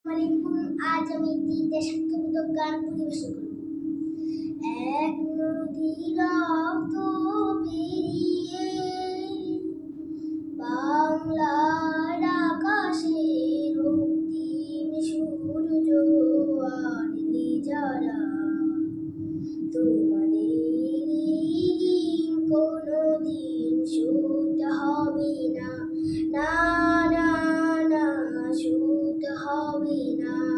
আলাইকুম। আজ আমি একটি দেশাত্মবোধক গান পরিবেশন করব। এক নদী রক্ত পেরিয়ে বাংলার আকাশে রক্তিম সূর্য আনলি যারা, তোমাদের ঋণ কোনদিন শোধ হবে না, না না না শোধ হবে না।